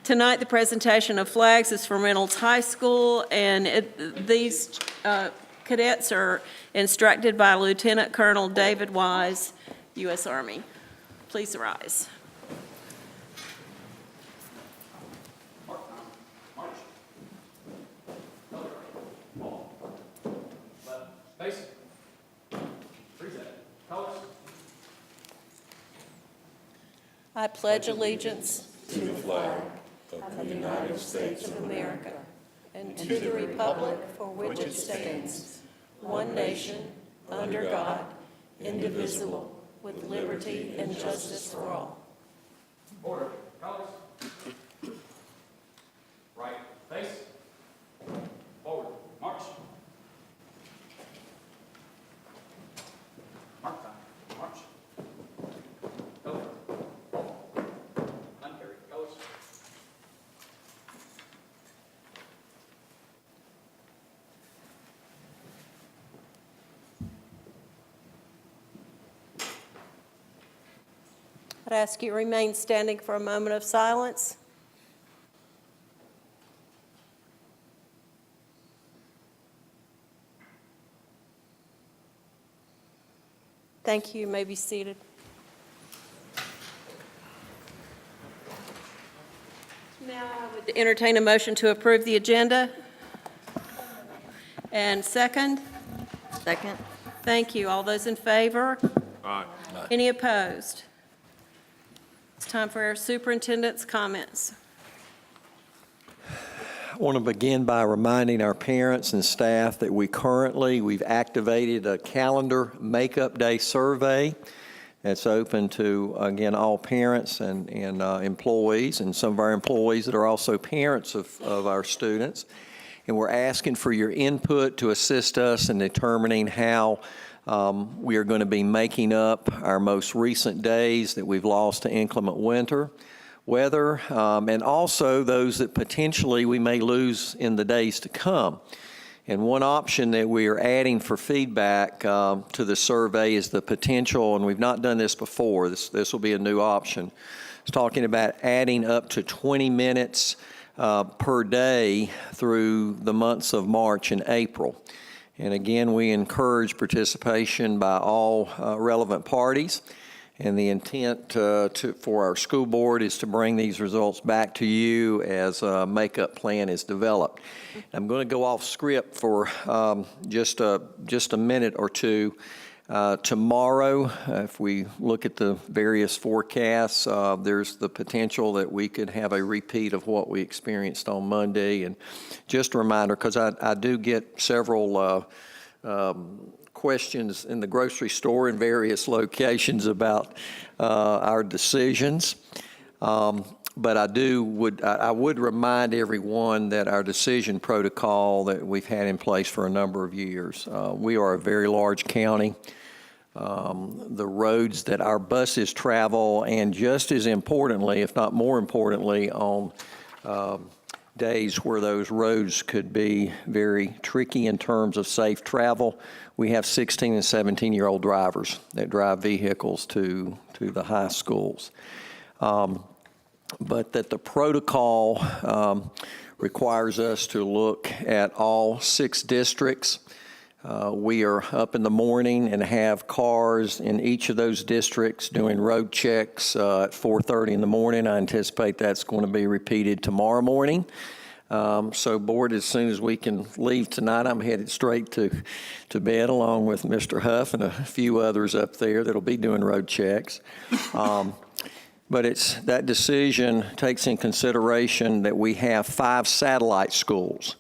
Tonight, the presentation of flags is from Reynolds High School, and these cadets are instructed by Lieutenant Colonel David Wise, U.S. Army. Please rise. I pledge allegiance to the flag of the United States of America and to the republic for which it stands, one nation, under God, indivisible, with liberty and justice for all. Order. Colors. Right. Face. Forward. March. Mark time. March. Over. Uncarried. Colors. I'd ask you to remain standing for a moment of silence. Thank you. You may be seated. Now I would entertain a motion to approve the agenda. And second? Second. Thank you. All those in favor? Aye. Any opposed? It's time for our superintendent's comments. I want to begin by reminding our parents and staff that we've activated a calendar makeup day survey that's open to, again, all parents and employees, and some of our employees that are also parents of our students. And we're asking for your input to assist us in determining how we are going to be making up our most recent days that we've lost to inclement weather, and also those that potentially we may lose in the days to come. And one option that we are adding for feedback to the survey is the potential, and we've not done this before, this will be a new option. It's talking about adding up to 20 minutes per day through the months of March and April. And again, we encourage participation by all relevant parties. And the intent for our school board is to bring these results back to you as a makeup plan is developed. I'm going to go off script for just a minute or two. Tomorrow, if we look at the various forecasts, there's the potential that we could have a repeat of what we experienced on Monday. And just a reminder, because I do get several questions in the grocery store in various locations about our decisions. But I would remind everyone that our decision protocol that we've had in place for a number of years. We are a very large county. The roads that our buses travel, and just as importantly, if not more importantly, on days where those roads could be very tricky in terms of safe travel, we have 16 and 17-year-old drivers that drive vehicles to the high schools. But that the protocol requires us to look at all 6 districts. We are up in the morning and have cars in each of those districts doing road checks at 4:30 in the morning. I anticipate that's going to be repeated tomorrow morning. So board, as soon as we can leave tonight, I'm headed straight to bed along with Mr. Huff and a few others up there that'll be doing road checks. But that decision takes in consideration that we have 5 satellite schools,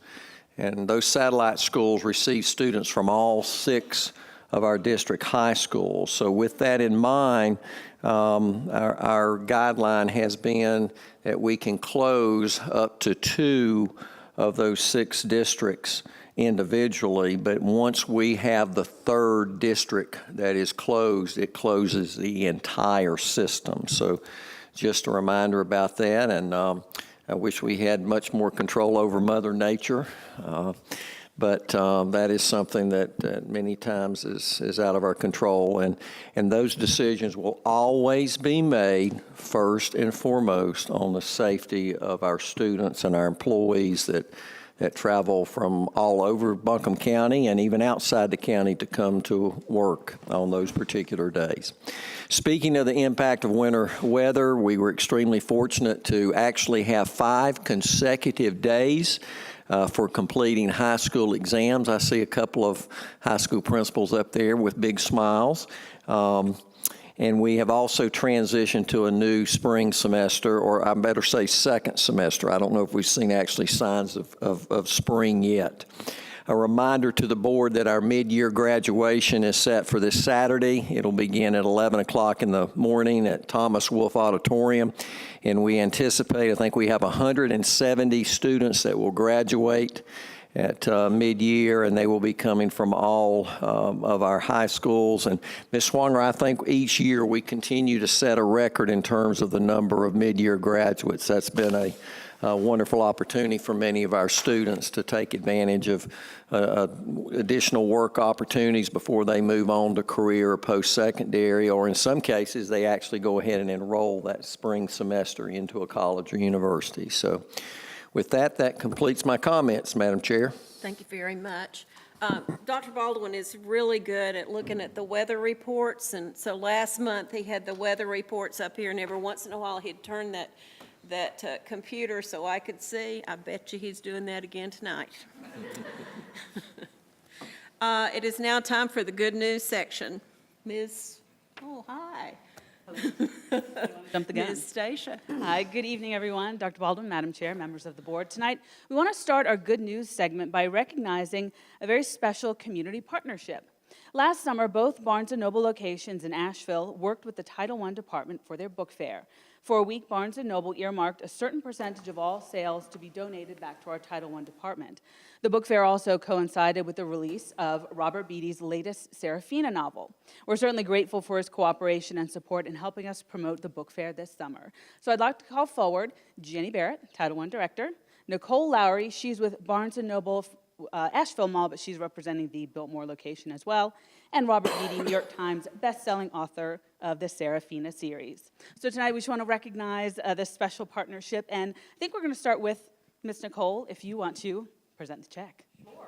and those satellite schools receive students from all 6 of our district high schools. So with that in mind, our guideline has been that we can close up to 2 of those 6 districts individually, but once we have the 3rd district that is closed, it closes the entire system. So just a reminder about that, and I wish we had much more control over Mother Nature. But that is something that many times is out of our control, and those decisions will always be made first and foremost on the safety of our students and our employees that travel from all over Buncombe County and even outside the county to come to work on those particular days. Speaking of the impact of winter weather, we were extremely fortunate to actually have 5 consecutive days for completing high school exams. I see a couple of high school principals up there with big smiles. And we have also transitioned to a new spring semester, or I better say second semester. I don't know if we've seen actually signs of spring yet. A reminder to the board that our mid-year graduation is set for this Saturday. It'll begin at 11 o'clock in the morning at Thomas Wolfe Auditorium. And we anticipate, I think we have 170 students that will graduate at mid-year, and they will be coming from all of our high schools. And Ms. Swanger, I think each year we continue to set a record in terms of the number of mid-year graduates. That's been a wonderful opportunity for many of our students to take advantage of additional work opportunities before they move on to career or post-secondary, or in some cases, they actually go ahead and enroll that spring semester into a college or university. So with that, that completes my comments, Madam Chair. Thank you very much. Dr. Baldwin is really good at looking at the weather reports, and so last month he had the weather reports up here, and every once in a while he'd turn that computer so I could see. I bet you he's doing that again tonight. It is now time for the good news section. Oh, hi. Jump the gun. Ms. Stacia. Hi, good evening, everyone. Dr. Baldwin, Madam Chair, members of the board. Tonight, we want to start our good news segment by recognizing a very special community partnership. Last summer, both Barnes & Noble locations in Asheville worked with the Title I department for their book fair. For a week, Barnes & Noble earmarked a certain percentage of all sales to be donated back to our Title I department. The book fair also coincided with the release of Robert Beatty's latest Serafina novel. We're certainly grateful for his cooperation and support in helping us promote the book fair this summer. So I'd like to call forward Jenny Barrett, Title I Director, Nicole Lowry, she's with Barnes & Noble Asheville Mall, but she's representing the Biltmore location as well, and Robert Beatty, New York Times best-selling author of the Serafina series. So tonight we just want to recognize this special partnership, and I think we're going to start with Ms. Nicole, if you want to present the check. Well,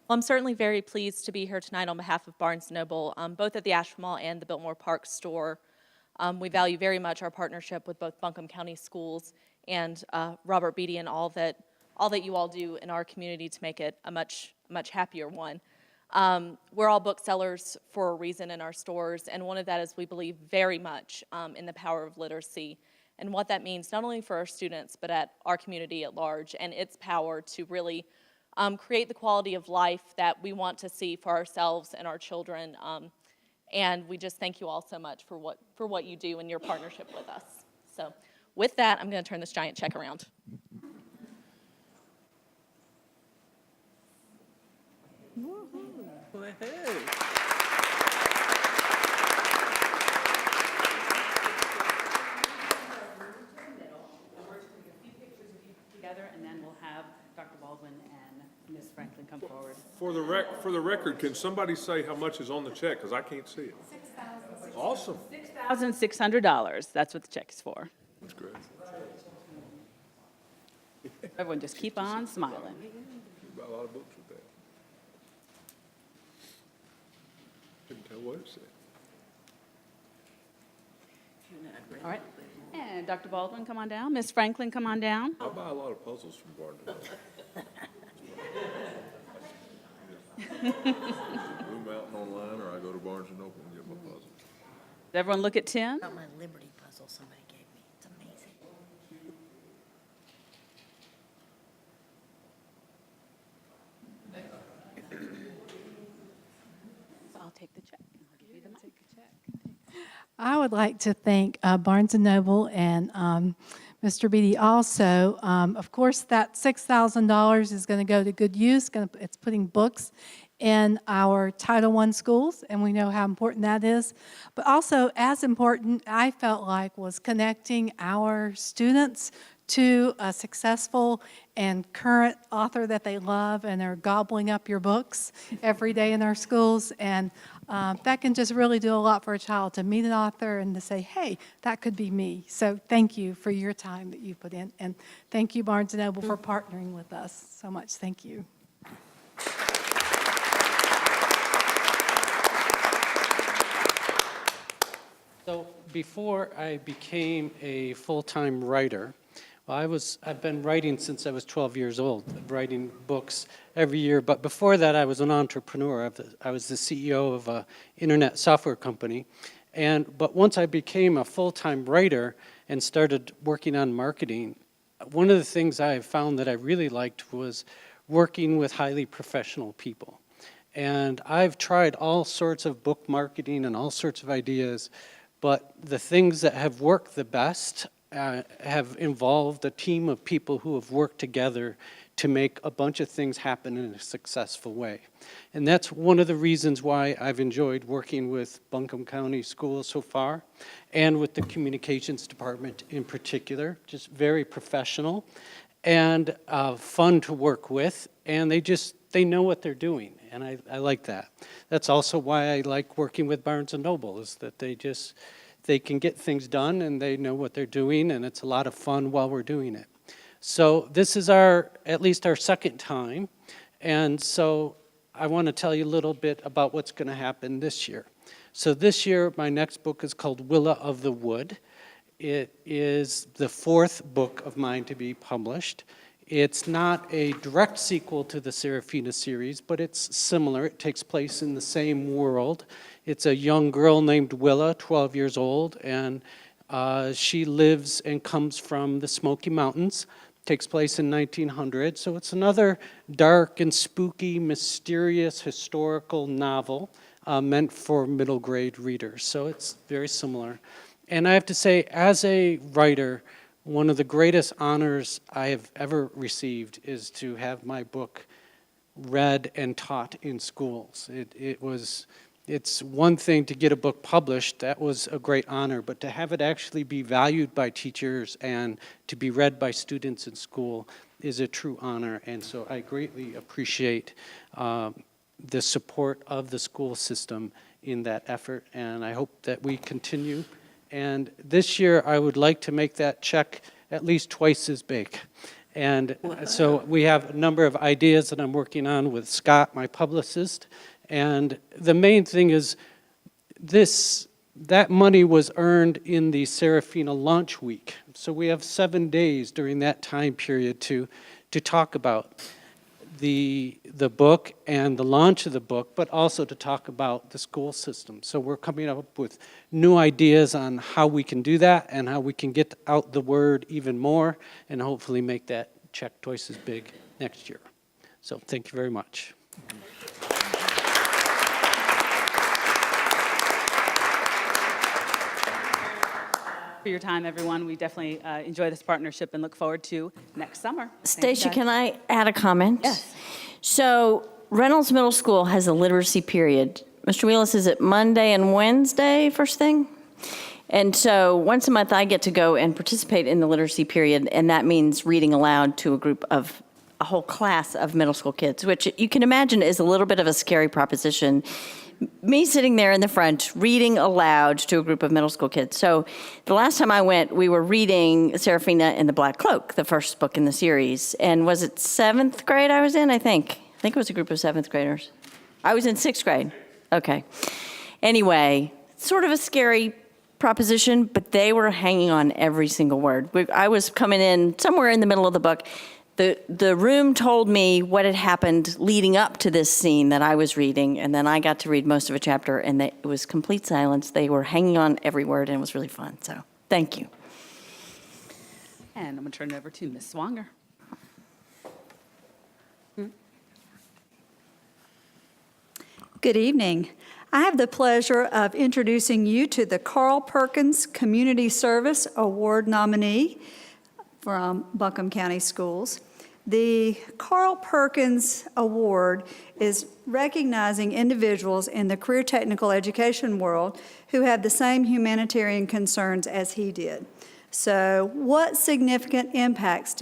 I'm certainly very pleased to be here tonight on behalf of Barnes & Noble, both at the Asheville Mall and the Biltmore Park store. We value very much our partnership with both Buncombe County Schools and Robert Beatty and all that you all do in our community to make it a much happier one. We're all booksellers for a reason in our stores, and one of that is we believe very much in the power of literacy and what that means not only for our students but at our community at large, and its power to really create the quality of life that we want to see for ourselves and our children. And we just thank you all so much for what you do in your partnership with us. So with that, I'm going to turn this giant check around. Together, and then we'll have Dr. Baldwin and Ms. Franklin come forward. For the record, can somebody say how much is on the check? Because I can't see it. $6,000. Awesome. $6,600. That's what the check is for. That's great. Everyone just keep on smiling. You buy a lot of books with that. Couldn't tell what it said. All right. And Dr. Baldwin, come on down. Ms. Franklin, come on down. I buy a lot of puzzles from Barnes & Noble. Blue Mountain online, or I go to Barnes & Noble and get my puzzles. Does everyone look at Tim? About my Liberty puzzle somebody gave me. It's amazing. So I'll take the check. I'll give you the mic. I would like to thank Barnes & Noble and Mr. Beatty also. Of course, that $6,000 is going to go to good use. It's putting books in our Title I schools, and we know how important that is. But also, as important, I felt like, was connecting our students to a successful and current author that they love, and they're gobbling up your books every day in our schools. And that can just really do a lot for a child, to meet an author and to say, hey, that could be me. So thank you for your time that you put in. And thank you, Barnes & Noble, for partnering with us so much. Thank you. So before I became a full-time writer, well, I've been writing since I was 12 years old, writing books every year. But before that, I was an entrepreneur. I was the CEO of an internet software company. But once I became a full-time writer and started working on marketing, one of the things I found that I really liked was working with highly professional people. And I've tried all sorts of book marketing and all sorts of ideas, but the things that have worked the best have involved a team of people who have worked together to make a bunch of things happen in a successful way. And that's one of the reasons why I've enjoyed working with Buncombe County Schools so far, and with the communications department in particular. Just very professional and fun to work with, and they know what they're doing, and I like that. That's also why I like working with Barnes & Noble, is that they can get things done and they know what they're doing, and it's a lot of fun while we're doing it. So this is at least our second time, and so I want to tell you a little bit about what's going to happen this year. So this year, my next book is called Willa of the Wood. It is the fourth book of mine to be published. It's not a direct sequel to the Serafina series, but it's similar. It takes place in the same world. It's a young girl named Willa, 12 years old, and she lives and comes from the Smoky Mountains. Takes place in 1900, so it's another dark and spooky, mysterious, historical novel meant for middle grade readers. So it's very similar. And I have to say, as a writer, one of the greatest honors I have ever received is to have my book read and taught in schools. It's one thing to get a book published, that was a great honor, but to have it actually be valued by teachers and to be read by students in school is a true honor. And so I greatly appreciate the support of the school system in that effort, and I hope that we continue. And this year, I would like to make that check at least twice as big. And so we have a number of ideas that I'm working on with Scott, my publicist. And the main thing is that money was earned in the Serafina launch week. So we have 7 days during that time period to talk about the book and the launch of the book, but also to talk about the school system. So we're coming up with new ideas on how we can do that and how we can get out the word even more and hopefully make that check twice as big next year. So thank you very much. For your time, everyone. We definitely enjoy this partnership and look forward to next summer. Stacia, can I add a comment? Yes. So Reynolds Middle School has a literacy period. Mr. Wheelis, is it Monday and Wednesday first thing? And so once a month I get to go and participate in the literacy period, and that means reading aloud to a whole class of middle school kids, which you can imagine is a little bit of a scary proposition. Me sitting there in the front reading aloud to a group of middle school kids. So the last time I went, we were reading Serafina and the Black Cloak, the first book in the series. And was it 7th grade I was in, I think? I think it was a group of 7th graders. I was in 6th grade. Okay. Anyway, sort of a scary proposition, but they were hanging on every single word. I was coming in somewhere in the middle of the book. The room told me what had happened leading up to this scene that I was reading, and then I got to read most of a chapter, and it was complete silence. They were hanging on every word, and it was really fun. So thank you. And I'm going to turn it over to Ms. Swanger. Good evening. I have the pleasure of introducing you to the Carl Perkins Community Service Award nominee from Buncombe County Schools. The Carl Perkins Award is recognizing individuals in the career technical education world who have the same humanitarian concerns as he did. So what significant impacts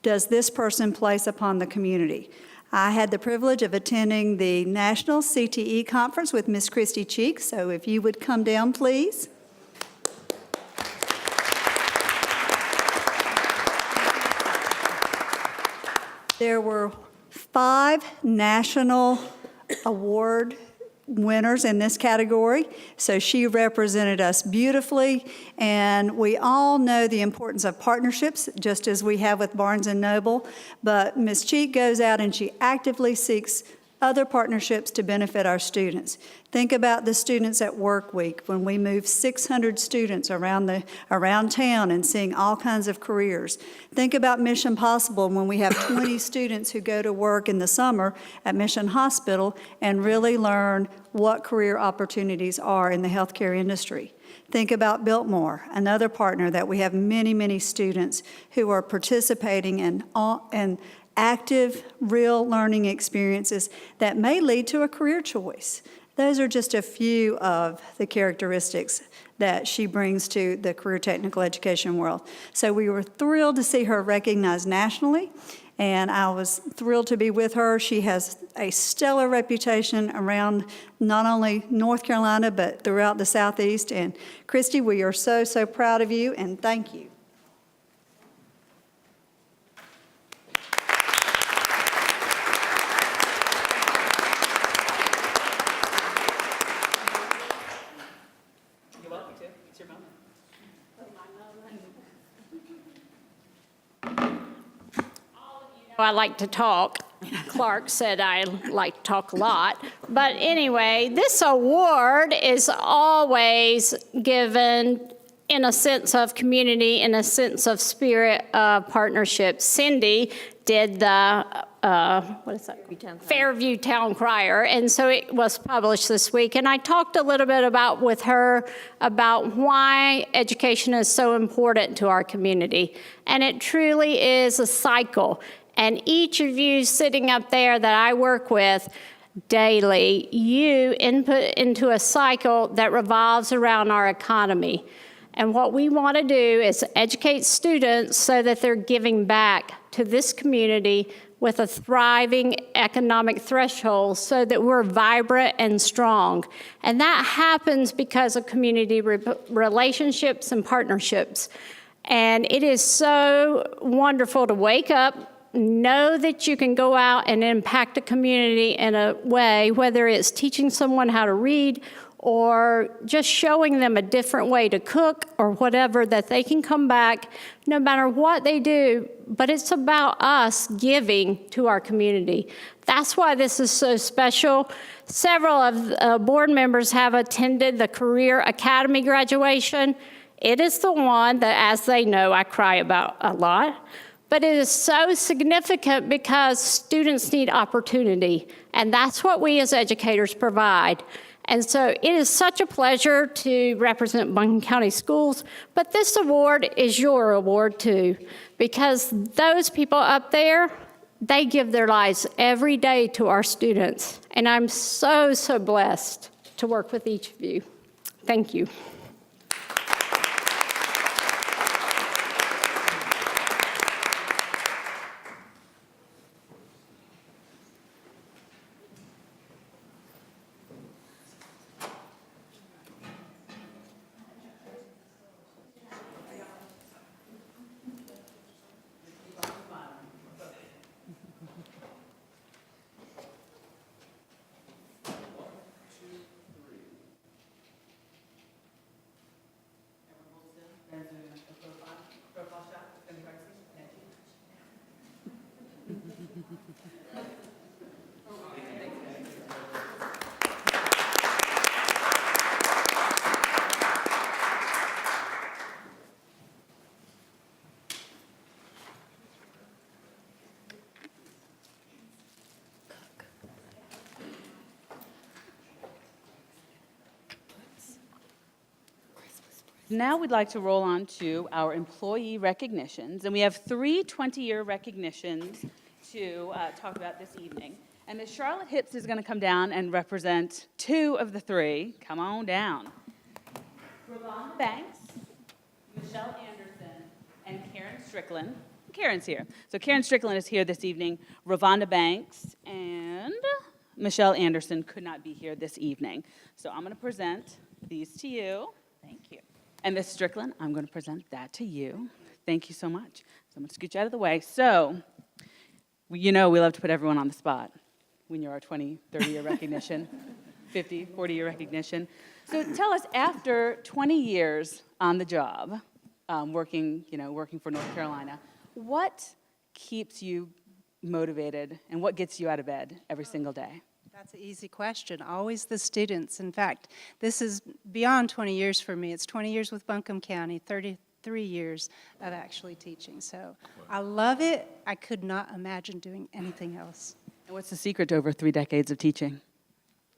does this person place upon the community? I had the privilege of attending the National CTE Conference with Miss Christy Cheek, so if you would come down, please. There were 5 national award winners in this category, so she represented us beautifully, and we all know the importance of partnerships, just as we have with Barnes & Noble, but Ms. Cheek goes out and she actively seeks other partnerships to benefit our students. Think about the Students at Work Week, when we move 600 students around town and seeing all kinds of careers. Think about Mission Possible, when we have 20 students who go to work in the summer at Mission Hospital and really learn what career opportunities are in the healthcare industry. Think about Biltmore, another partner that we have many, many students who are participating in active, real learning experiences that may lead to a career choice. Those are just a few of the characteristics that she brings to the career technical education world. So we were thrilled to see her recognized nationally, and I was thrilled to be with her. She has a stellar reputation around not only North Carolina, but throughout the Southeast. And Christy, we are so, so proud of you, and thank you. I like to talk. Clark said I like to talk a lot. But anyway, this award is always given in a sense of community, in a sense of spirit of partnership. Cindy did the, what is that? Fairview Town Crier, and so it was published this week. And I talked a little bit with her about why education is so important to our community. And it truly is a cycle. And each of you sitting up there that I work with daily, you input into a cycle that revolves around our economy. And what we want to do is educate students so that they're giving back to this community with a thriving economic threshold so that we're vibrant and strong. And that happens because of community relationships and partnerships. And it is so wonderful to wake up, know that you can go out and impact a community in a way, whether it's teaching someone how to read or just showing them a different way to cook or whatever, that they can come back no matter what they do. But it's about us giving to our community. That's why this is so special. Several of the board members have attended the Career Academy graduation. It is the one that, as they know, I cry about a lot. But it is so significant because students need opportunity, and that's what we as educators provide. And so it is such a pleasure to represent Buncombe County Schools, but this award is your award too, because those people up there, they give their lives every day to our students. And I'm so, so blessed to work with each of you. Thank you. Now we'd like to roll on to our employee recognitions, and we have 3 20-year recognitions to talk about this evening. And Ms. Charlotte Hips is going to come down and represent 2 of the 3. Come on down. Ravon Banks, Michelle Anderson, and Karen Strickland. Karen's here. So Karen Strickland is here this evening. Ravonda Banks and Michelle Anderson could not be here this evening. So I'm going to present these to you. Thank you. And Ms. Strickland, I'm going to present that to you. Thank you so much. So I'm going to scoot you out of the way. So, you know we love to put everyone on the spot when you're our 20, 30-year recognition, 50, 40-year recognition. So tell us, after 20 years on the job, working for North Carolina, what keeps you motivated and what gets you out of bed every single day? That's an easy question. Always the students. In fact, this is beyond 20 years for me. It's 20 years with Buncombe County, 33 years of actually teaching. So I love it. I could not imagine doing anything else. And what's the secret to over 3 decades of teaching?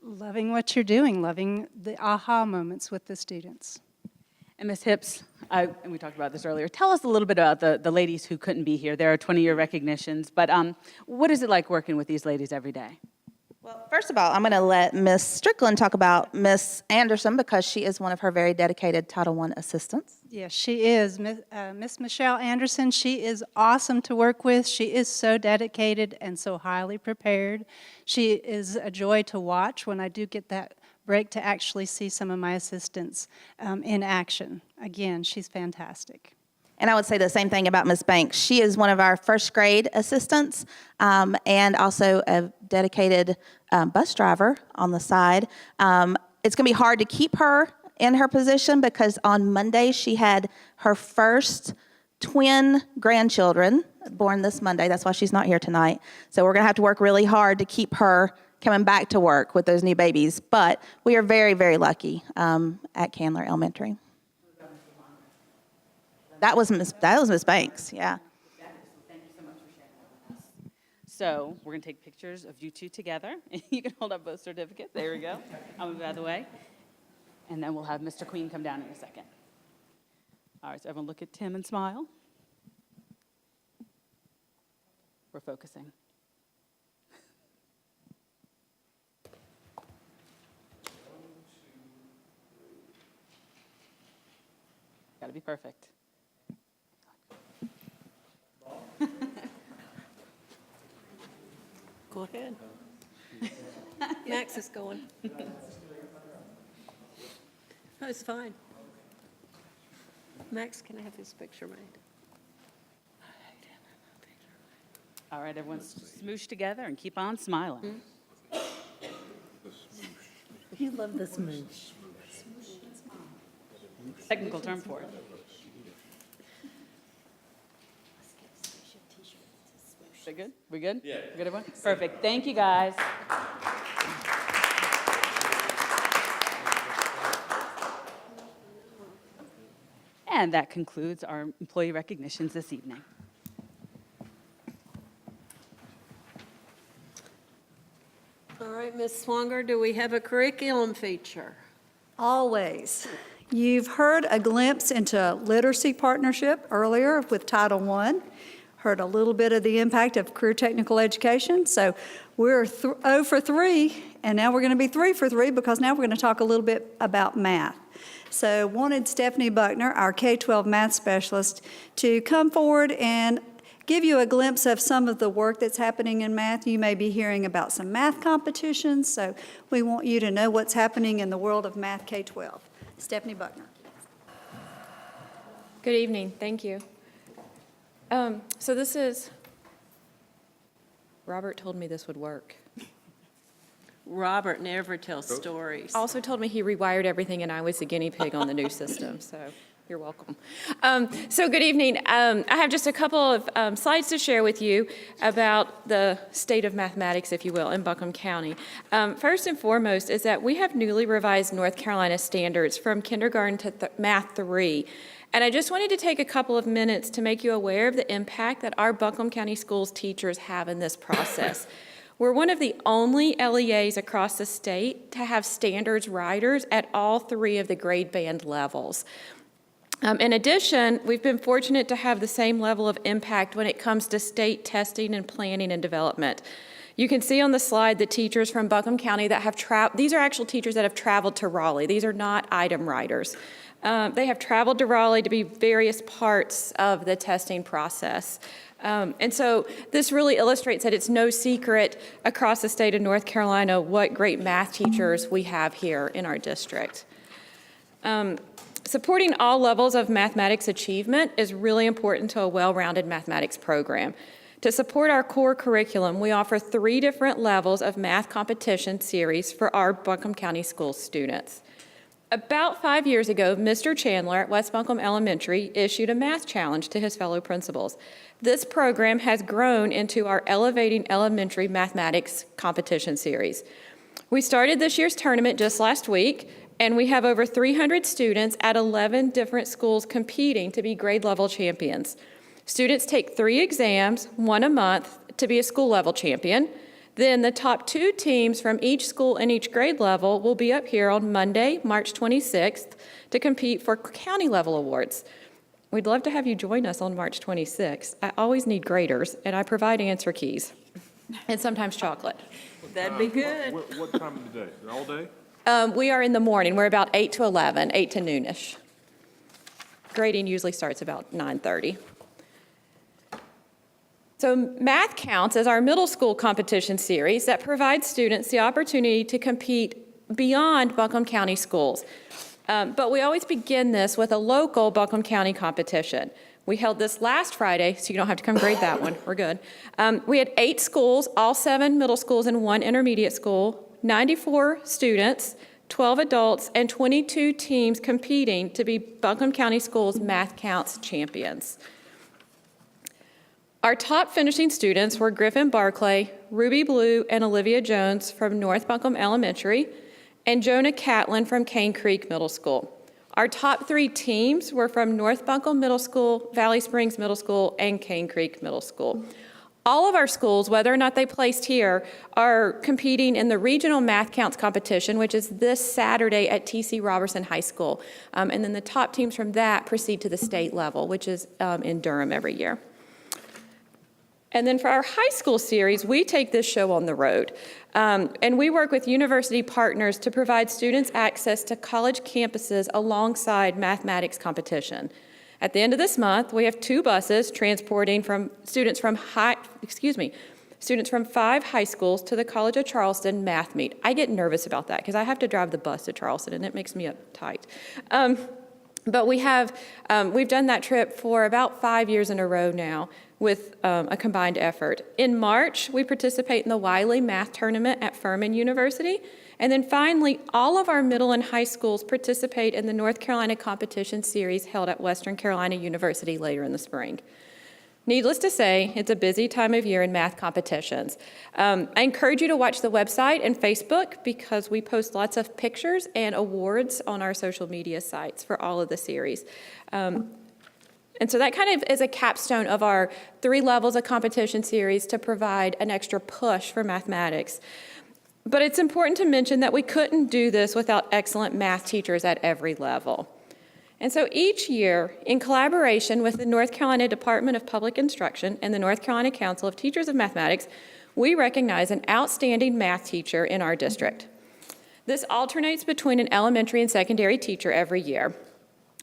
Loving what you're doing, loving the aha moments with the students. And Ms. Hips, and we talked about this earlier, tell us a little bit about the ladies who couldn't be here. There are 20-year recognitions, but what is it like working with these ladies every day? Well, first of all, I'm going to let Miss Strickland talk about Miss Anderson because she is one of her very dedicated Title I assistants. Yes, she is. Miss Michelle Anderson, she is awesome to work with. She is so dedicated and so highly prepared. She is a joy to watch when I do get that break to actually see some of my assistants in action. Again, she's fantastic. And I would say the same thing about Miss Banks. She is one of our first grade assistants and also a dedicated bus driver on the side. It's going to be hard to keep her in her position because on Monday she had her first twin grandchildren born this Monday. That's why she's not here tonight. So we're going to have to work really hard to keep her coming back to work with those new babies. But we are very, very lucky at Candler Elementary. That was Miss Banks, yeah. Thank you so much for sharing that with us. So we're going to take pictures of you two together. You can hold up both certificates. There we go. I'll move out of the way. And then we'll have Mr. Queen come down in a second. All right, so everyone look at Tim and smile. We're focusing. Got to be perfect. Go ahead. Max is going. No, it's fine. Max, can I have his picture made? All right, everyone smoosh together and keep on smiling. You love this smoosh. Technical term for it. Is that good? We good? Yeah. Good, everyone? Perfect. Thank you, guys. And that concludes our employee recognitions this evening. All right, Ms. Swanger, do we have a curriculum feature? Always. You've heard a glimpse into literacy partnership earlier with Title I. Heard a little bit of the impact of career technical education. So we're 0 for 3, and now we're going to be 3 for 3 because now we're going to talk a little bit about math. So wanted Stephanie Buckner, our K-12 math specialist, to come forward and give you a glimpse of some of the work that's happening in math. You may be hearing about some math competitions, so we want you to know what's happening in the world of math K-12. Stephanie Buckner. Good evening. Thank you. So this is, Robert told me this would work. Robert never tells stories. Also told me he rewired everything and I was the guinea pig on the new system, so you're welcome. So good evening. I have just a couple of slides to share with you about the state of mathematics, if you will, in Buncombe County. First and foremost is that we have newly revised North Carolina standards from kindergarten to Math 3. And I just wanted to take a couple of minutes to make you aware of the impact that our Buncombe County Schools teachers have in this process. We're one of the only LEAs across the state to have standards writers at all 3 of the grade band levels. In addition, we've been fortunate to have the same level of impact when it comes to state testing and planning and development. You can see on the slide the teachers from Buncombe County that have these are actual teachers that have traveled to Raleigh. These are not item writers. They have traveled to Raleigh to be various parts of the testing process. And so this really illustrates that it's no secret across the state of North Carolina what great math teachers we have here in our district. Supporting all levels of mathematics achievement is really important to a well-rounded mathematics program. To support our core curriculum, we offer 3 different levels of math competition series for our Buncombe County School students. About 5 years ago, Mr. Chandler at West Buncombe Elementary issued a math challenge to his fellow principals. This program has grown into our Elevating Elementary Mathematics competition series. We started this year's tournament just last week, and we have over 300 students at 11 different schools competing to be grade level champions. Students take 3 exams, 1 a month, to be a school level champion. Then the top 2 teams from each school and each grade level will be up here on Monday, March 26th, to compete for county level awards. We'd love to have you join us on March 26th. I always need graders, and I provide answer keys, and sometimes chocolate. That'd be good. What time of the day? All day? We are in the morning. We're about 8 to 11, 8 to noonish. Grading usually starts about 9:30. So Math Counts is our middle school competition series that provides students the opportunity to compete beyond Buncombe County schools. But we always begin this with a local Buncombe County competition. We held this last Friday, so you don't have to come grade that one. We're good. We had 8 schools, all 7 middle schools and 1 intermediate school, 94 students, 12 adults, and 22 teams competing to be Buncombe County Schools Math Counts champions. Our top finishing students were Griffin Barclay, Ruby Blue, and Olivia Jones from North Buncombe Elementary, and Jonah Catlin from Cane Creek Middle School. Our top 3 teams were from North Buncombe Middle School, Valley Springs Middle School, and Cane Creek Middle School. All of our schools, whether or not they placed here, are competing in the regional Math Counts competition, which is this Saturday at T.C. Robertson High School. And then the top teams from that proceed to the state level, which is in Durham every year. And then for our high school series, we take this show on the road. And we work with university partners to provide students access to college campuses alongside mathematics competition. At the end of this month, we have 2 buses transporting students from 5 high schools to the College of Charleston math meet. I get nervous about that because I have to drive the bus to Charleston, and it makes me uptight. But we've done that trip for about 5 years in a row now with a combined effort. In March, we participate in the Wiley Math Tournament at Furman University. And then finally, all of our middle and high schools participate in the North Carolina competition series held at Western Carolina University later in the spring. Needless to say, it's a busy time of year in math competitions. I encourage you to watch the website and Facebook because we post lots of pictures and awards on our social media sites for all of the series. And so that kind of is a capstone of our 3 levels of competition series to provide an extra push for mathematics. But it's important to mention that we couldn't do this without excellent math teachers at every level. And so each year, in collaboration with the North Carolina Department of Public Instruction and the North Carolina Council of Teachers of Mathematics, we recognize an outstanding math teacher in our district. This alternates between an elementary and secondary teacher every year.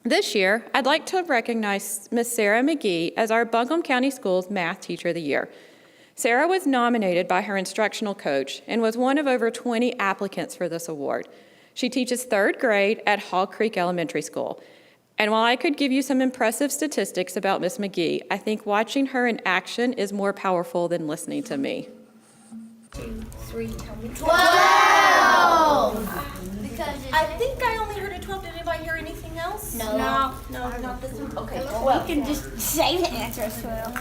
This year, I'd like to recognize Ms. Sarah McGee as our Buncombe County Schools Math Teacher of the Year. Sarah was nominated by her instructional coach and was one of over 20 applicants for this award. She teaches 3rd grade at Hall Creek Elementary School. And while I could give you some impressive statistics about Ms. McGee, I think watching her in action is more powerful than listening to me. 2, 3, tell me. 12! I think I only heard a 12. Did anybody hear anything else? No, not this one. Okay, Well, 12. you can just say the answer as well.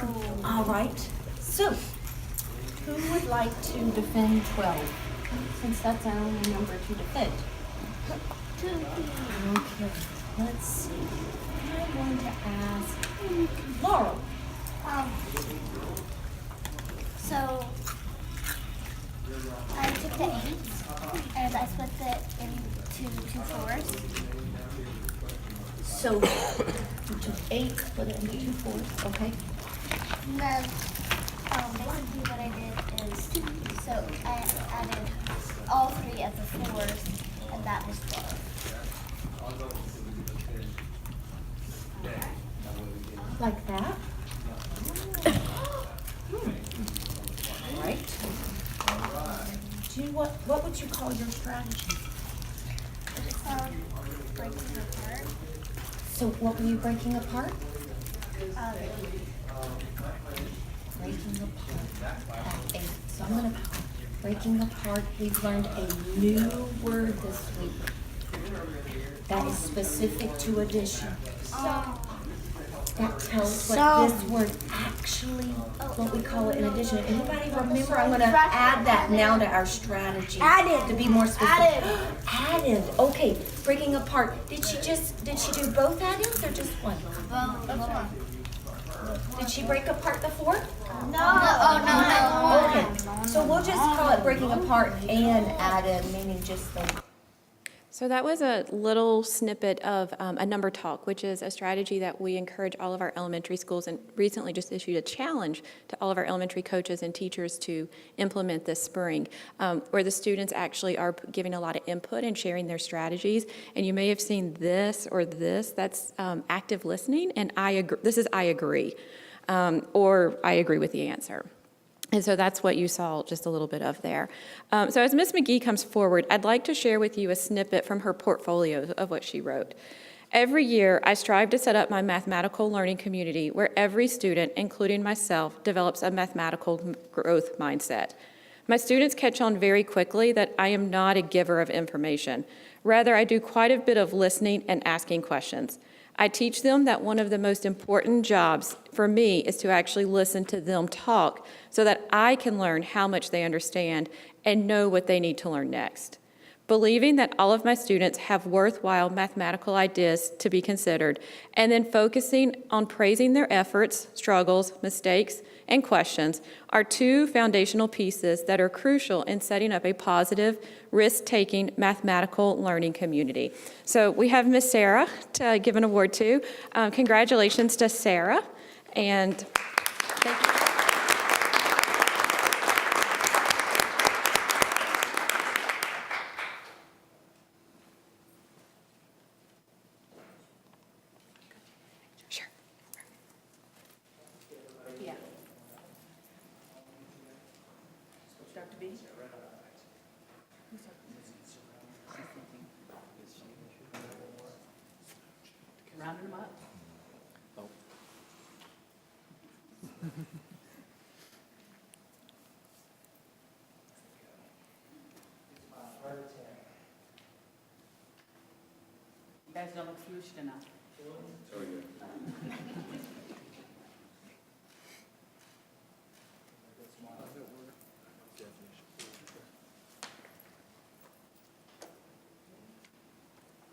All right. So, who would like to defend 12? Since that's our only number to defend. Okay, let's see. I'm going to ask Laurel. So I took the 8 and I split it into 2 4s. So, you took 8, split it into 2 4s, okay? And then basically what I did is, so I added all 3 of the 4s, and that was 12. Like that? Right. Do you, what would you call your strategy? Breaking apart. So what were you breaking apart? Breaking apart at 8. So I'm gonna, breaking apart, we've learned a new word this week that is specific to addition. That tells what this word actually, what we call it in addition. Anybody remember? I'm gonna add that now to our strategy. Added. To be more specific. Added. Added, okay, breaking apart. Did she do both add-ins or just one? Did she break apart the 4? No. Okay, so we'll just call it breaking apart and added, meaning just the. So that was a little snippet of a number talk, which is a strategy that we encourage all of our elementary schools, and recently just issued a challenge to all of our elementary coaches and teachers to implement this spring, where the students actually are giving a lot of input and sharing their strategies. And you may have seen this or this, that's active listening, and I agree, this is I agree, or I agree with the answer. And so that's what you saw just a little bit of there. So as Ms. McGee comes forward, I'd like to share with you a snippet from her portfolio of what she wrote. Every year, I strive to set up my mathematical learning community where every student, including myself, develops a mathematical growth mindset. My students catch on very quickly that I am not a giver of information. Rather, I do quite a bit of listening and asking questions. I teach them that one of the most important jobs for me is to actually listen to them talk so that I can learn how much they understand and know what they need to learn next. Believing that all of my students have worthwhile mathematical ideas to be considered, and then focusing on praising their efforts, struggles, mistakes, and questions are two foundational pieces that are crucial in setting up a positive, risk-taking mathematical learning community. So we have Miss Sarah to give an award to. Congratulations to Sarah, and thank you. Rounding them up. You guys don't look flushed enough.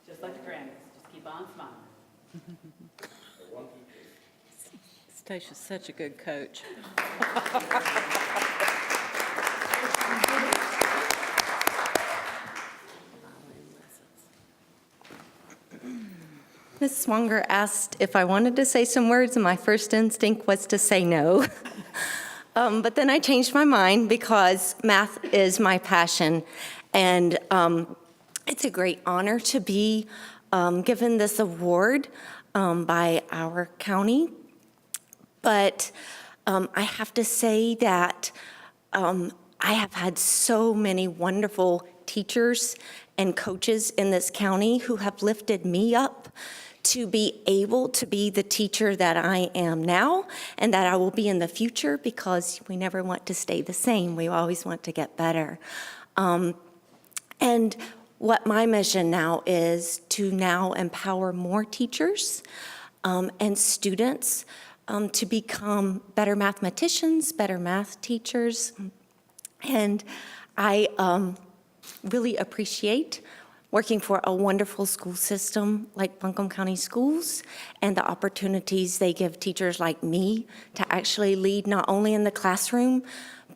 Just like the Grammys, just keep on smiling. Stacey's such a good coach. Ms. Swanger asked if I wanted to say some words, and my first instinct was to say no. But then I changed my mind because math is my passion, and it's a great honor to be given this award by our county. But I have to say that I have had so many wonderful teachers and coaches in this county who have lifted me up to be able to be the teacher that I am now and that I will be in the future, because we never want to stay the same. We always want to get better. And what my mission now is to now empower more teachers and students to become better mathematicians, better math teachers. And I really appreciate working for a wonderful school system like Buncombe County Schools and the opportunities they give teachers like me to actually lead not only in the classroom,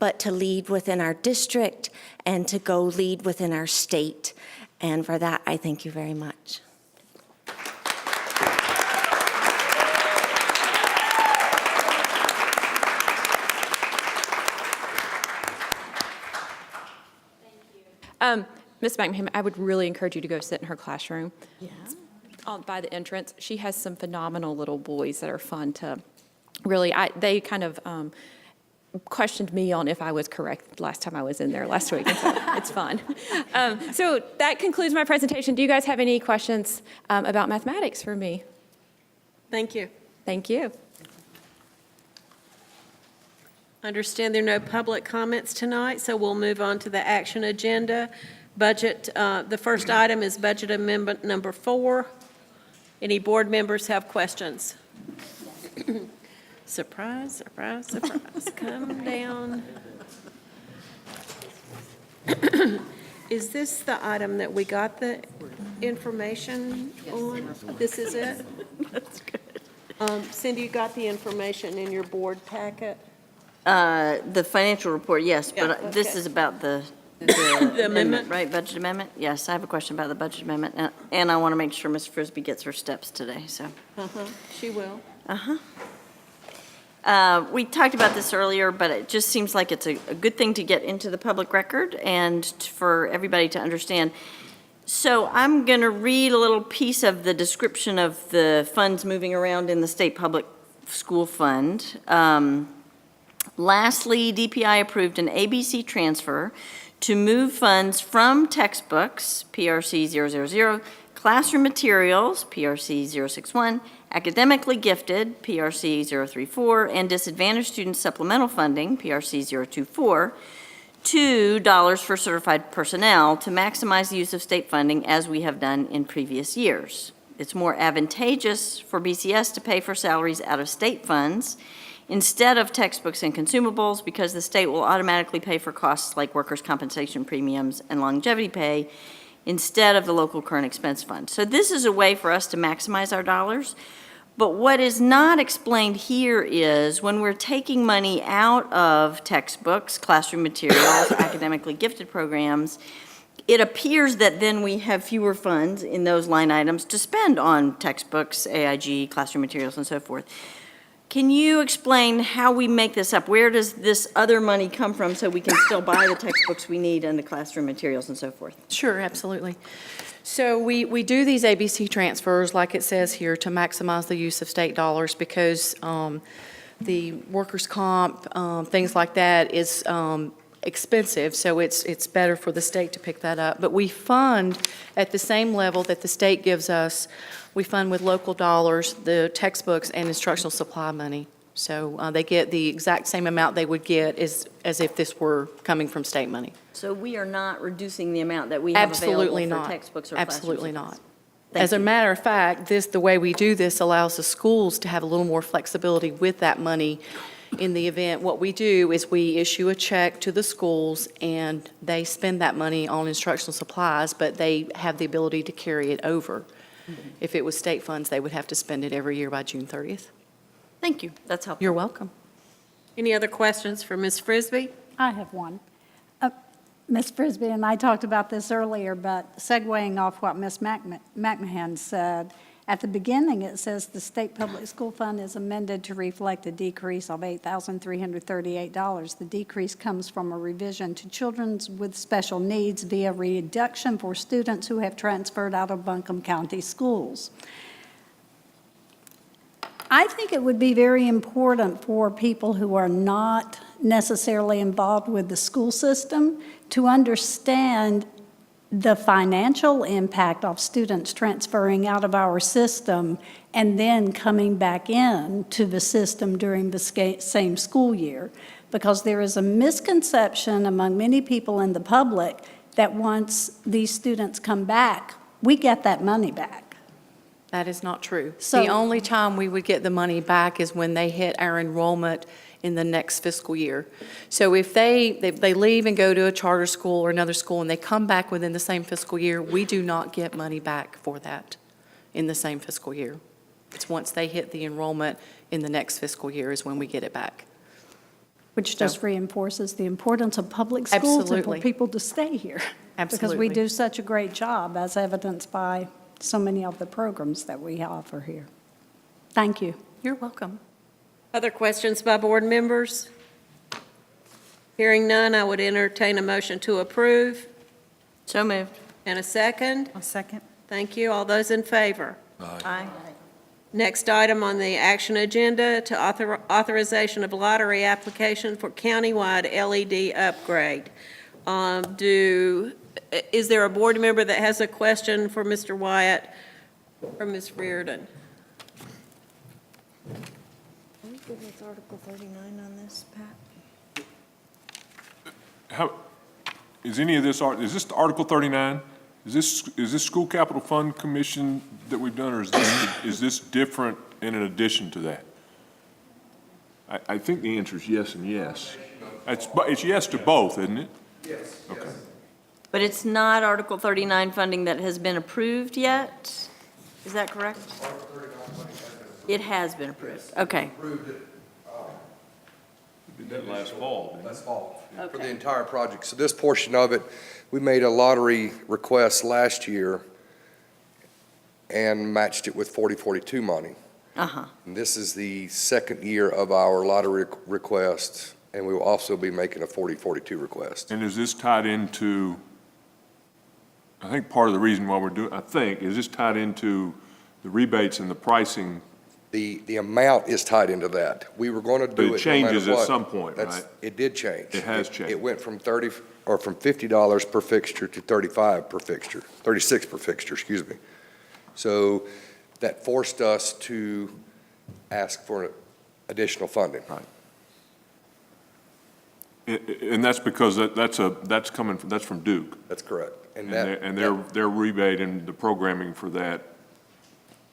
but to lead within our district and to go lead within our state. And for that, I thank you very much. Ms. McMahon, I would really encourage you to go sit in her classroom. Yeah. It's by the entrance. She has some phenomenal little boys that are fun to really, they kind of questioned me on if I was correct last time I was in there last week. And so it's fun. So that concludes my presentation. Do you guys have any questions about mathematics for me? Thank you. Thank you. Understand there are no public comments tonight, so we'll move on to the action agenda. Budget, the first item is budget amendment number 4. Any board members have questions? Surprise, surprise, surprise. Come down. Is this the item that we got the information on? This is it? That's good. Cindy, you got the information in your board packet? The financial report, yes, Yeah, but this okay. is about the amendment? right? Budget amendment? Yes, I have a question about the budget amendment, and I want to make sure Ms. Frisbee gets her steps today, so. She will. We talked about this earlier, but it just seems like it's a good thing to get into the public record and for everybody to understand. So I'm going to read a little piece of the description of the funds moving around in the state public school fund. Lastly, DPI approved an ABC transfer to move funds from textbooks, PRC 000, classroom materials, PRC 061, academically gifted, PRC 034, and disadvantaged student supplemental funding, PRC 024, to dollars for certified personnel to maximize the use of state funding as we have done in previous years. It's more advantageous for BCS to pay for salaries out of state funds instead of textbooks and consumables because the state will automatically pay for costs like workers' compensation premiums and longevity pay instead of the local current expense fund. So this is a way for us to maximize our dollars. But what is not explained here is when we're taking money out of textbooks, classroom materials, academically gifted programs, it appears that then we have fewer funds in those line items to spend on textbooks, AIG, classroom materials, and so forth. Can you explain how we make this up? Where does this other money come from so we can still buy the textbooks we need and the classroom materials and so forth? Sure, absolutely. So we do these ABC transfers, like it says here, to maximize the use of state dollars because the workers' comp, things like that is expensive, so it's better for the state to pick that up. But we fund at the same level that the state gives us. We fund with local dollars the textbooks and instructional supply money. So they get the exact same amount they would get as if this were coming from state money. So we are not reducing the amount that we have Absolutely available not. for textbooks or classroom Absolutely supplies. not. Thank As a you. matter of fact, the way we do this allows the schools to have a little more flexibility with that money in the event. What we do is we issue a check to the schools, and they spend that money on instructional supplies, but they have the ability to carry it over. If it was state funds, they would have to spend it every year by June 30th. Thank you. That's helpful. You're welcome. Any other questions for Ms. Frisbee? I have one. Ms. Frisbee and I talked about this earlier, but segueing off what Ms. McMahon said, at the beginning it says the state public school fund is amended to reflect a decrease of $8,338. The decrease comes from a revision to children with special needs via reduction for students who have transferred out of Buncombe County schools. I think it would be very important for people who are not necessarily involved with the school system to understand the financial impact of students transferring out of our system and then coming back in to the system during the same school year. Because there is a misconception among many people in the public that once these students come back, we get that money back. That is not true. So- The only time we would get the money back is when they hit our enrollment in the next fiscal year. So if they leave and go to a charter school or another school and they come back within the same fiscal year, we do not get money back for that in the same fiscal year. It's once they hit the enrollment in the next fiscal year is when we get it back. Which just reinforces the importance of public schools and for Absolutely. people to stay here. Because Absolutely. we do such a great job, as evidenced by so many of the programs that we offer here. Thank you. You're welcome. Other questions by board members? Hearing none, I would entertain a motion to approve. So moved. And a second? A second. Thank you. All those in favor? Aye. Next item on the action agenda, to authorization of lottery application for countywide LED upgrade. Is there a board member that has a question for Mr. Wyatt or Ms. Reardon? Are we good with Article 39 on this, Pat? How, is any of this, is this Article 39? Is this School Capital Fund Commission that we've done, or is this different and in addition to that? I think the answer is yes and yes. It's yes to both, isn't it? Yes. Okay. But it's not Article 39 funding that has been approved yet? Is that correct? It has been approved. Okay. It did last fall, didn't it? Last fall, for Okay. the entire project. So this portion of it, we made a lottery request last year and matched it with 4042 money. Uh-huh. And this is the second year of our lottery request, and we will also be making a 4042 request. And is this tied into, I think part of the reason why we're doing, is this tied into the rebates and the pricing? The amount is tied into that. We were going to But do it it no matter changes at what. some point, right? It did change. It has changed. It went from from $50 per fixture to $35 per fixture, $36 per fixture, excuse me. So that forced us to ask for additional funding. Right. And that's because that's from Duke. That's correct. And their rebate and the programming for that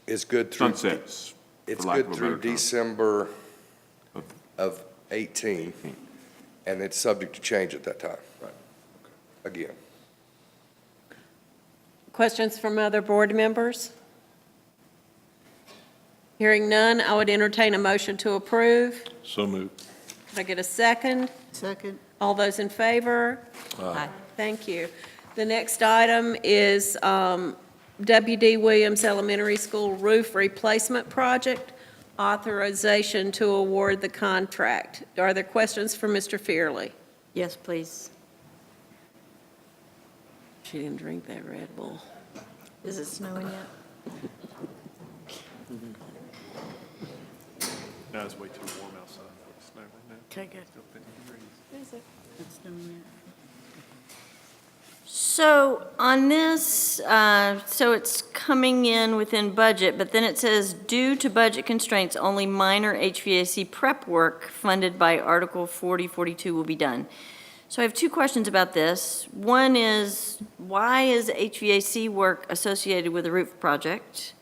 is good through. Sunsets. It's for lack good of a through better term. December of 18, and it's subject to change at that time. Right. Again. Questions from other board members? Hearing none, I would entertain a motion to approve. So moved. Can I get a second? Second. All those in favor? Aye. Thank you. The next item is W.D. Williams Elementary School roof replacement project, authorization to award the contract. Are there questions for Mr. Fearley? Yes, please. She didn't drink that Red Bull. Is it snowing yet? No, it's way too warm outside for the snow right now. Okay, good. Still 50 degrees. It's snowing yet. So on this, so it's coming in within budget, but then it says, due to budget constraints, only minor HVAC prep work funded by Article 4042 will be done. So I have two questions about this. One is, why is HVAC work associated with a roof project?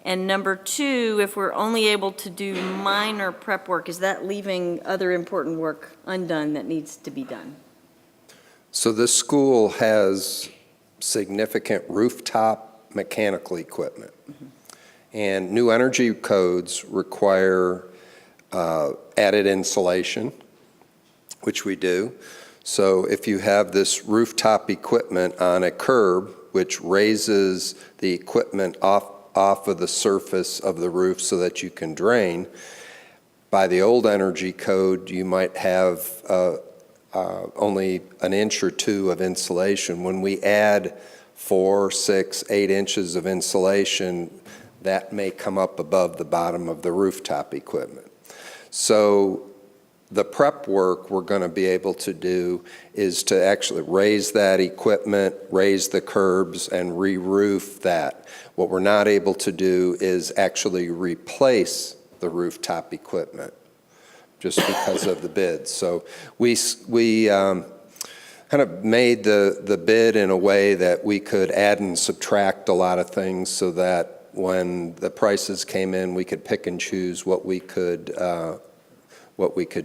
And number two, if we're only able to do minor prep work, is that leaving other important work undone that needs to be done? So this school has significant rooftop mechanical equipment. And new energy codes require added insulation, which we do. So if you have this rooftop equipment on a curb, which raises the equipment off of the surface of the roof so that you can drain, by the old energy code, you might have only an inch or two of insulation. When we add 4, 6, 8 inches of insulation, that may come up above the bottom of the rooftop equipment. So the prep work we're going to be able to do is to actually raise that equipment, raise the curbs, and re-roof that. What we're not able to do is actually replace the rooftop equipment, just because of the bid. So we kind of made the bid in a way that we could add and subtract a lot of things so that when the prices came in, we could pick and choose what we could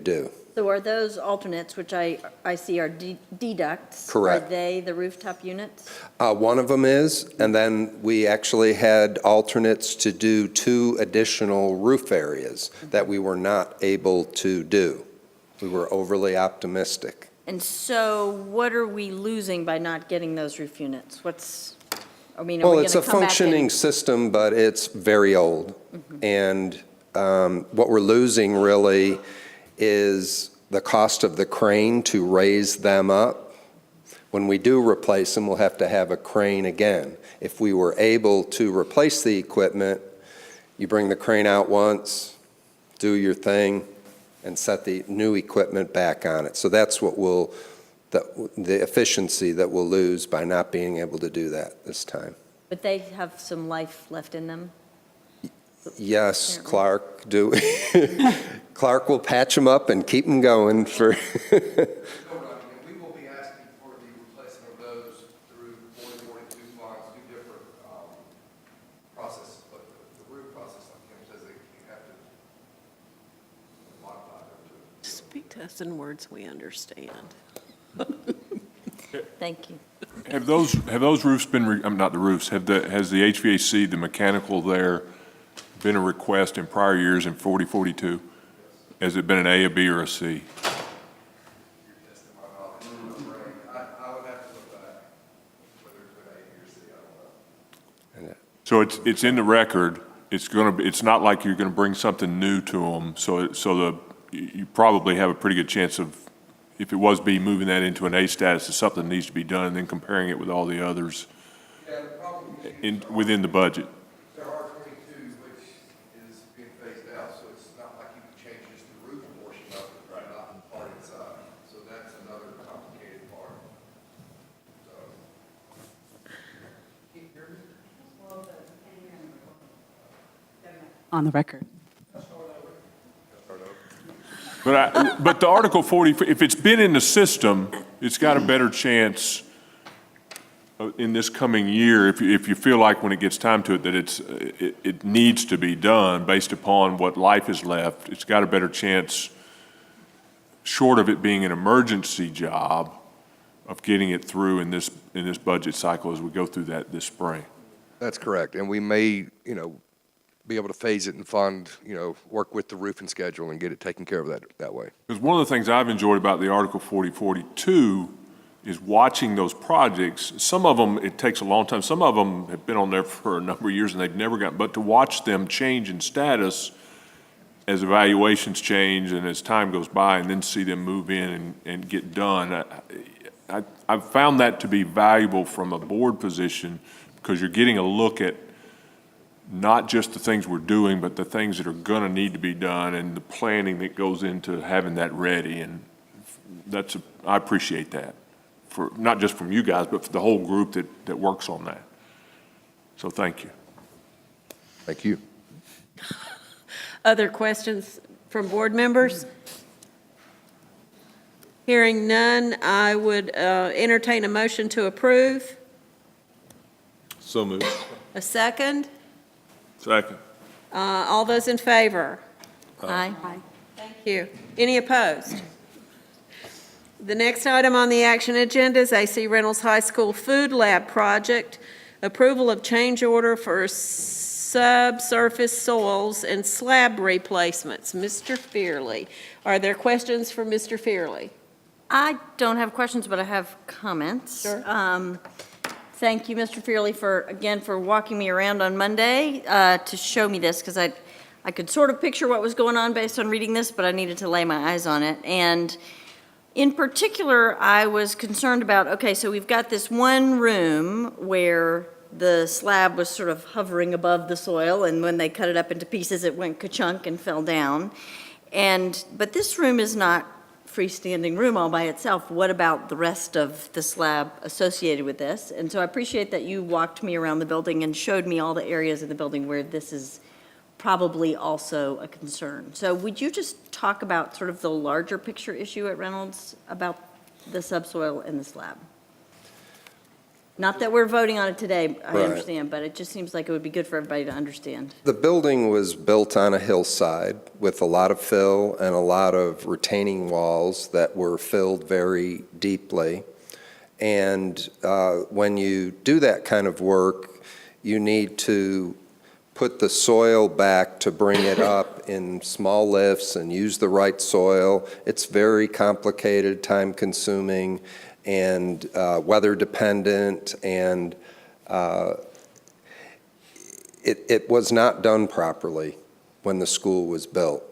do. So are those alternates, which I see are deducts? Correct. Are they the rooftop units? One of them is, and then we actually had alternates to do 2 additional roof areas that we were not able to do. We were overly optimistic. And so what are we losing by not getting those roof units? Are we Well, gonna it's a come back functioning and- system, but it's very old. And what we're losing really is the cost of the crane to raise them up. When we do replace them, we'll have to have a crane again. If we were able to replace the equipment, you bring the crane out once, do your thing, and set the new equipment back on it. So that's what the efficiency that we'll lose by not being able to do that this time. But they have some life left in them. Yes, Clark, Clark will patch them up and keep them going for. We will be asking for the replacement of those through 4042 funds, do different processes, but the root process, like Kim says, you have to modify them to. Speak to us in words we understand. Thank you. Have those roofs been, not the roofs, has the HVAC, the mechanical there, been a request in prior years in 4042? Has it been an A, a B, or a C? So it's in the record. It's not like you're gonna bring something new to them. So you probably have a pretty good chance of, if it was B, moving that into an A status is something that needs to be done, and then comparing it with all the others within the budget. There are 22, which is being phased out, so it's not like you can change just the roof portion of it, right, not the part inside. So that's another complicated part. On the record. But the Article 40, if it's been in the system, it's got a better chance in this coming year, if you feel like when it gets time to it that it needs to be done based upon what life is left, it's got a better chance, short of it being an emergency job, of getting it through in this budget cycle as we go through that this spring. That's correct, and we may, be able to phase it and fund, work with the roofing schedule and get it taken care of that way. Because one of the things I've enjoyed about the Article 4042 is watching those projects. Some of them, it takes a long time. Some of them have been on there for a number of years and they've never gotten, but to watch them change in status as evaluations change and as time goes by, and then see them move in and get done, I've found that to be valuable from a board position, because you're getting a look at not just the things we're doing, but the things that are gonna need to be done and the planning that goes into having that ready. And I appreciate that, for not just from you guys, but for the whole group that works on that. So thank you. Thank you. Other questions from board members? Hearing none, I would entertain a motion to approve. So moved. A second? Second. All those in favor? Aye. Thank you. Any opposed? The next item on the action agenda is AC Reynolds High School Food Lab Project, approval of change order for subsurface soils and slab replacements. Mr. Fearley, are there questions for Mr. Fearley? I don't have questions, but I have comments. Sure. Thank you, Mr. Fearley, for walking me around on Monday to show me this, because I could sort of picture what was going on based on reading this, but I needed to lay my eyes on it. And in particular, I was concerned about, okay, so we've got this one room where the slab was sort of hovering above the soil, and when they cut it up into pieces, it went ka-chunk and fell down. But this room is not freestanding room all by itself. What about the rest of the slab associated with this? And so I appreciate that you walked me around the building and showed me all the areas of the building where this is probably also a concern. So would you just talk about sort of the larger picture issue at Reynolds about the subsoil and the slab? Not that we're voting on it today, I Right. understand, but it just seems like it would be good for everybody to understand. The building was built on a hillside with a lot of fill and a lot of retaining walls that were filled very deeply. And when you do that kind of work, you need to put the soil back to bring it up in small lifts and use the right soil. It's very complicated, time-consuming, and weather-dependent, and it was not done properly when the school was built.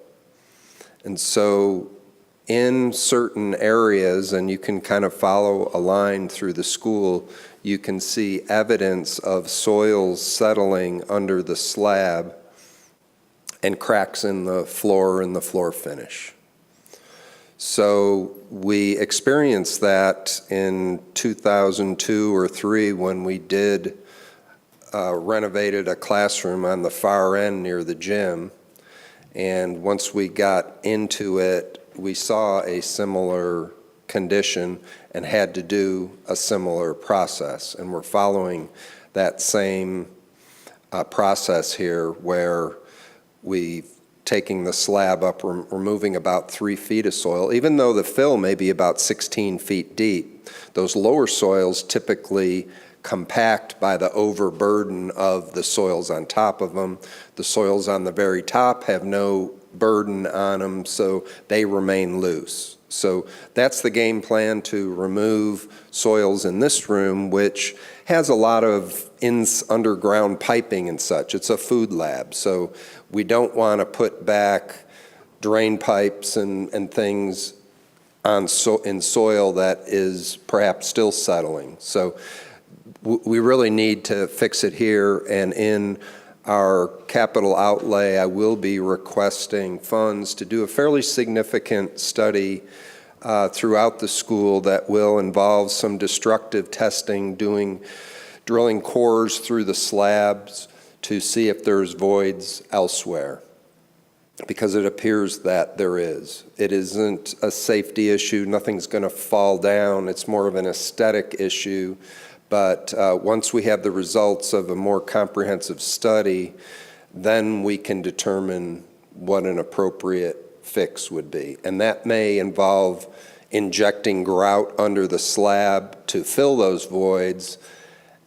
And so in certain areas, and you can kind of follow a line through the school, you can see evidence of soils settling under the slab and cracks in the floor and the floor finish. So we experienced that in 2002 or 3 when we did renovated a classroom on the far end near the gym. And once we got into it, we saw a similar condition and had to do a similar process. And we're following that same process here where we've taking the slab up, removing about 3 feet of soil. Even though the fill may be about 16 feet deep, those lower soils typically compact by the overburden of the soils on top of them. The soils on the very top have no burden on them, so they remain loose. So that's the game plan, to remove soils in this room, which has a lot of underground piping and such. It's a food lab, so we don't want to put back drain pipes and things in soil that is perhaps still settling. So we really need to fix it here, and in our capital outlay, I will be requesting funds to do a fairly significant study throughout the school that will involve some destructive testing, drilling cores through the slabs to see if there's voids elsewhere, because it appears that there is. It isn't a safety issue. Nothing's going to fall down. It's more of an aesthetic issue. But once we have the results of a more comprehensive study, then we can determine what an appropriate fix would be. And that may involve injecting grout under the slab to fill those voids.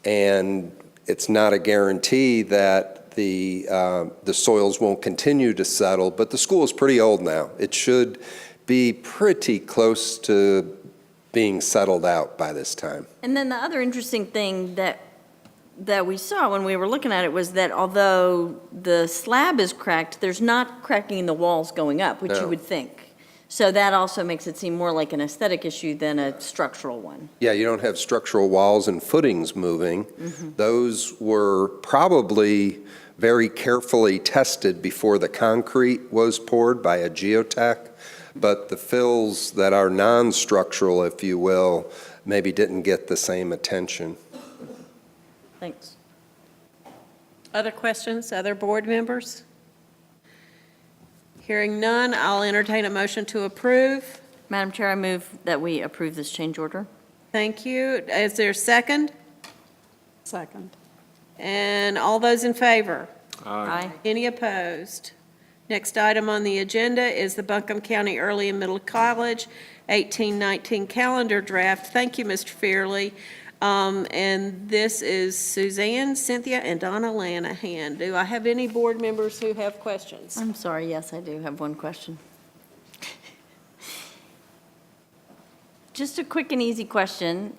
And it's not a guarantee that the soils won't continue to settle, but the school is pretty old now. It should be pretty close to being settled out by this time. And then the other interesting thing that we saw when we were looking at it was that although the slab is cracked, there's not cracking in the walls going up, which you would think. So that also makes it seem more like an aesthetic issue than a structural one. Yeah, you don't have structural walls and footings moving. Mm-hmm. Those were probably very carefully tested before the concrete was poured by a geotech. But the fills that are non-structural, if you will, maybe didn't get the same attention. Thanks. Other questions, other board members? Hearing none, I'll entertain a motion to approve. Madam Chair, I move that we approve this change order. Thank you. Is there a second? Second. And all those in favor? Aye. Any opposed? Next item on the agenda is the Buncombe County Early and Middle College 1819 calendar draft. Thank you, Mr. Fairley. And this is Suzanne, Cynthia, and Donna Lanahan. Do I have any board members who have questions? I'm sorry, yes, I do have one question. Just a quick and easy question.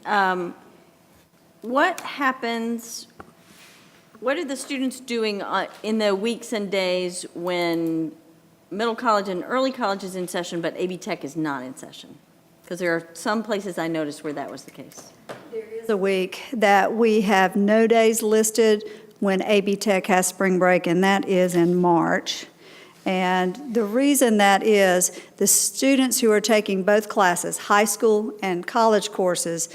What are the students doing in the weeks and days when middle college and early college is in session, but AB Tech is not in session? Because there are some places I noticed where that was the case. There is a week that we have no days listed when AB Tech has spring break, and that is in March. And the reason that is, the students who are taking both classes, high school and college courses,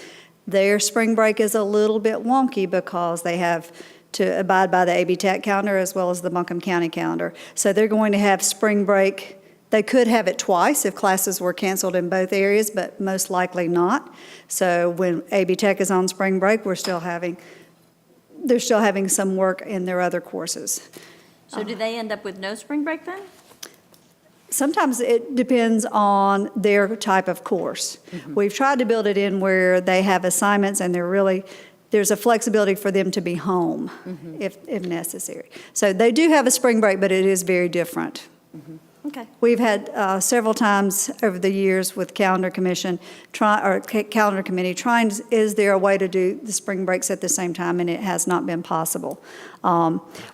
their spring break is a little bit wonky because they have to abide by the AB Tech calendar as well as the Buncombe County calendar. So they're going to have spring break. They could have it twice if classes were canceled in both areas, but most likely not. So when AB Tech is on spring break, they're still having some work in their other courses. So do they end up with no spring break then? Sometimes it depends on their type of course. Mm-hmm. We've tried to build it in where they have assignments and there's a flexibility for them to be home if necessary. So they do have a spring break, but it is very different. Okay. We've had several times over the years with Calendar Commission, Calendar Committee, is there a way to do the spring breaks at the same time, and it has not been possible.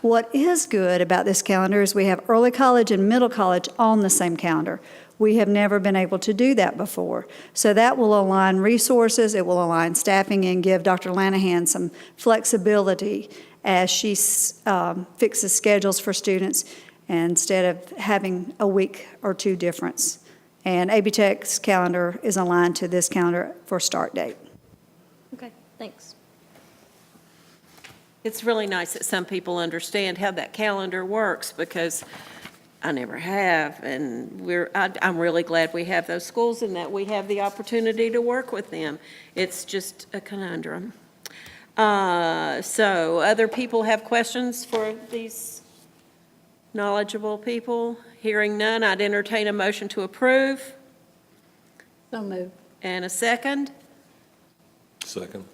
What is good about this calendar is we have early college and middle college on the same calendar. We have never been able to do that before. So that will align resources, it will align staffing, and give Dr. Lanahan some flexibility as she fixes schedules for students instead of having a week or two difference. And AB Tech's calendar is aligned to this calendar for start date. Okay, thanks. It's really nice that some people understand how that calendar works, because I never have, and I'm really glad we have those schools and that we have the opportunity to work with them. It's just a conundrum. So other people have questions for these knowledgeable people? Hearing none, I'd entertain a motion to approve. So moved. And a second? Second.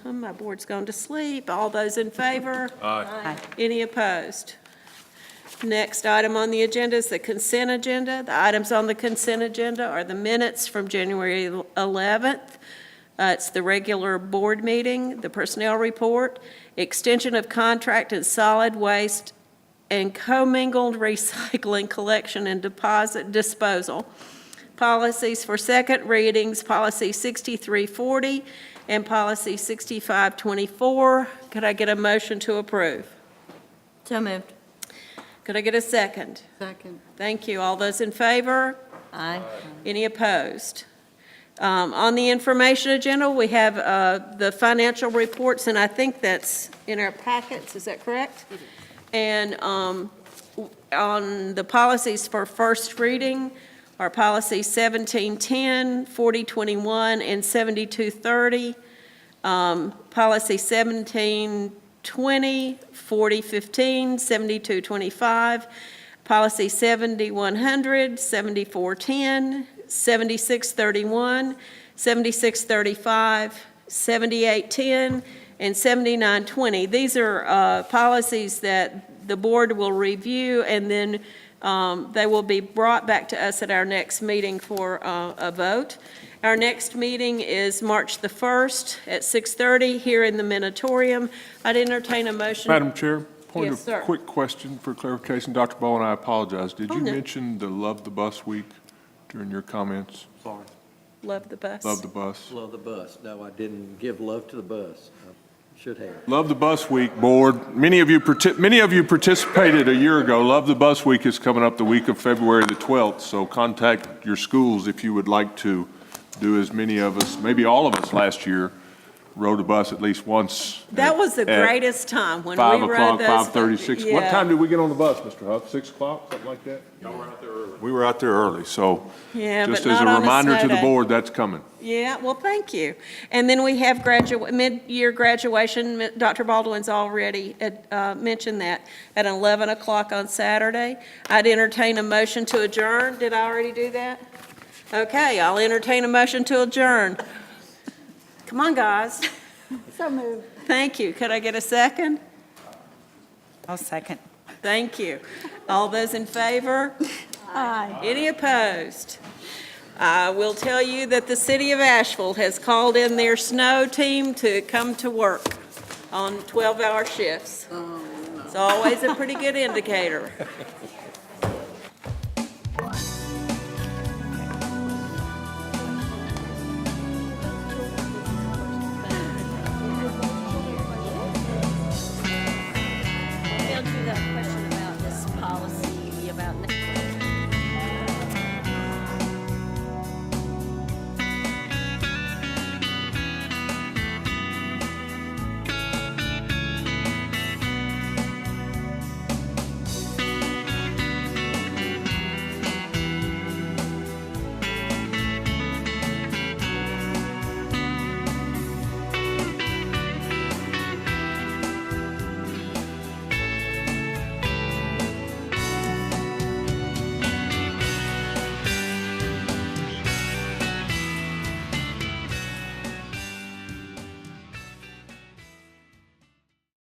My board's gone to sleep. All those in favor? Aye. Any opposed? Next item on the agenda is the consent agenda. The items on the consent agenda are the minutes from January 11th. It's the regular board meeting, the personnel report, extension of contract in solid waste and commingled recycling collection and deposit disposal. Policies for second readings, Policy 6340 and Policy 6524. Could I get a motion to approve? So moved. Could I get a second? Second. Thank you. All those in favor? Aye. Any opposed? On the information agenda, we have the financial reports, and I think that's in our packets. Is that correct? And on the policies for first reading are policies 1710, 4021, and 7230. Policy 1720, 4015, 7225. Policy 7100, 7410, 7631, 7635, 7810, and 7920. These are policies that the board will review, and then they will be brought back to us at our next meeting for a vote. Our next meeting is March the 1st at 6:30 here in the Minotaurium. I'd entertain a motion. Madam Chair, point Yes, of sir. quick question for clarification. Dr. Bowen, I apologize. Did you no. mention the Love the Bus Week during your comments? Sorry. Love the bus. Love the Bus. Love the bus. No, I didn't give love to the bus. I should have. Love the Bus Week, Board. Many of you participated a year ago. Love the Bus Week is coming up the week of February the 12th, so contact your schools if you would like to do as many of us, maybe all of us last year, rode a bus at least once. That was the at greatest time when we 5 rode o'clock, those. 5:30, 6. What Yeah. time did we get on the bus, Mr. Huff? 6 o'clock, something like that? Y'all were out there early. We were out there early, so Yeah, just but as a not on a reminder snow to the day. board, that's coming. Yeah, well, thank you. And then we have mid-year graduation. Dr. Baldwin's already mentioned that at 11 o'clock on Saturday. I'd entertain a motion to adjourn. Did I already do that? Okay, I'll entertain a motion to adjourn. Come on, guys. So moved. Thank you. Could I get a second? I'll second. Thank you. All those in favor? Aye. Any opposed? I will tell you that the city of Asheville has called in their snow team to come to work on 12-hour shifts. It's always a pretty good indicator.